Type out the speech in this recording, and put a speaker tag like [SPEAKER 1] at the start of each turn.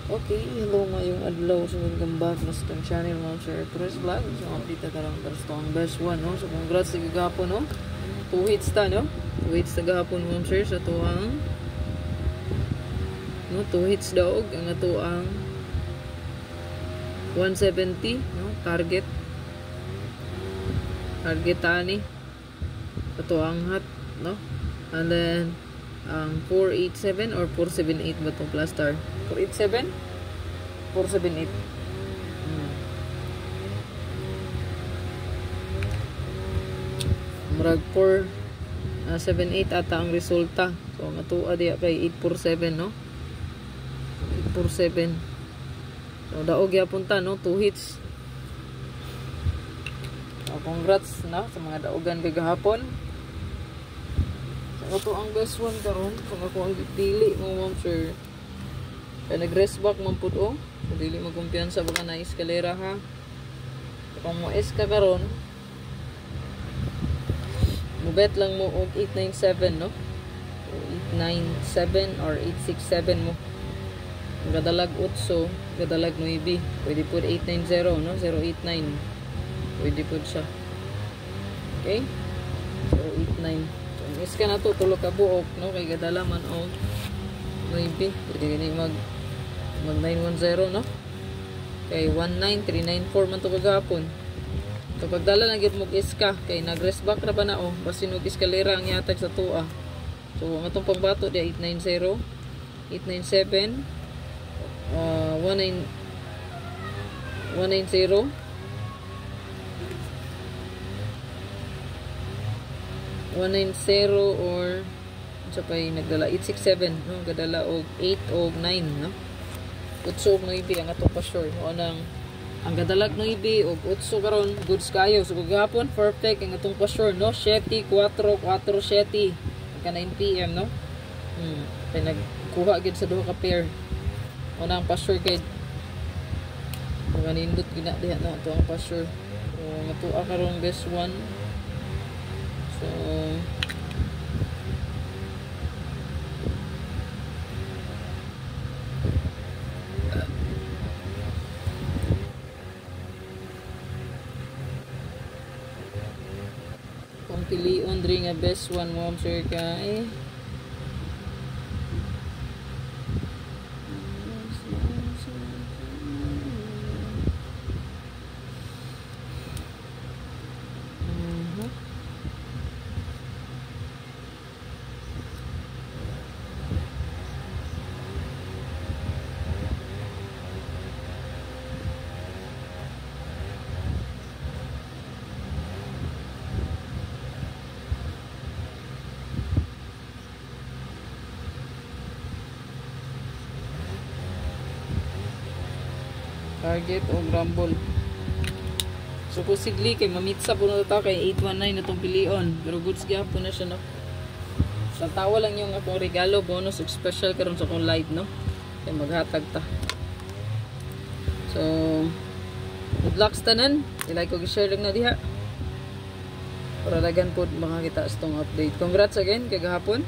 [SPEAKER 1] Okay, hello ngayong adlaw. So, welcome back na sa itong channel mga sir Press Vlog. So, update na karang ang best one, no? So, congrats sa gagapon, no? 2 hits ta, no? 2 hits na gagapon mga sir sa tuang no? 2 hits daog ang atuang 170, no? Target tani ito ang hot, no? And then ang 487 or 478 ba itong plus star? 487? 478. Murag 478 ata ang resulta. So ang atua diya kay 847, no? 847. So daog gyapon ta, no? 2 hits. So, congrats na sa mga daogan kay gahapon. So ito ang best one karon kung ako ang dili mo ma'am sir. Kaya nag-rest back man pud o. So dili mo kumpiyansa baka na eskalera ha. Kung mo eska karon mubet lang mo og 897, no? 897 or 867 mo. Gadalag 8, gadalag 9. Pwede po 890, no? 089. Pwede po siya. Okay? 089. So, iska na to, tulog ka buok, no? Kay gadala man og 9. Pwede gani mag 910, no? Kay 19394 man to kagapon. So pagdala lang gid mo iska kay nag-rest back ra ba na o basin og eskalera ang yatag sa tuwa. So ang atong pambato dia 890, 897, 190, 190 or sa pay nagdala 867, no? Gadala og 8 og 9, no? Utso og 9 ang atong pa sure. O nang ang gadalag ng ibi og 8 karon goods kayo. So gagapon perfect ang atong pa sure, no? 7 4 4 7 ka 9 PM, no? Kay nagkuha gid sa duha ka pair. O nang pa sure kay manindot gina diha na ato ang pa sure. So natuwa karon best one. So kung pilion diri nga best one mo sir kay target o rumble. So possibly kay mamitsa po na ito kay 819 na itong pilion. Pero goods gyapon na siya, no? Sa tawa lang yung akong regalo, bonus ug special karon sa akong live, no? Kaya maghatag ta. So good luck sa tanan. I-like ko i-share lang na diha. Para dagan po makakita sa itong update. Congrats again kay gahapon.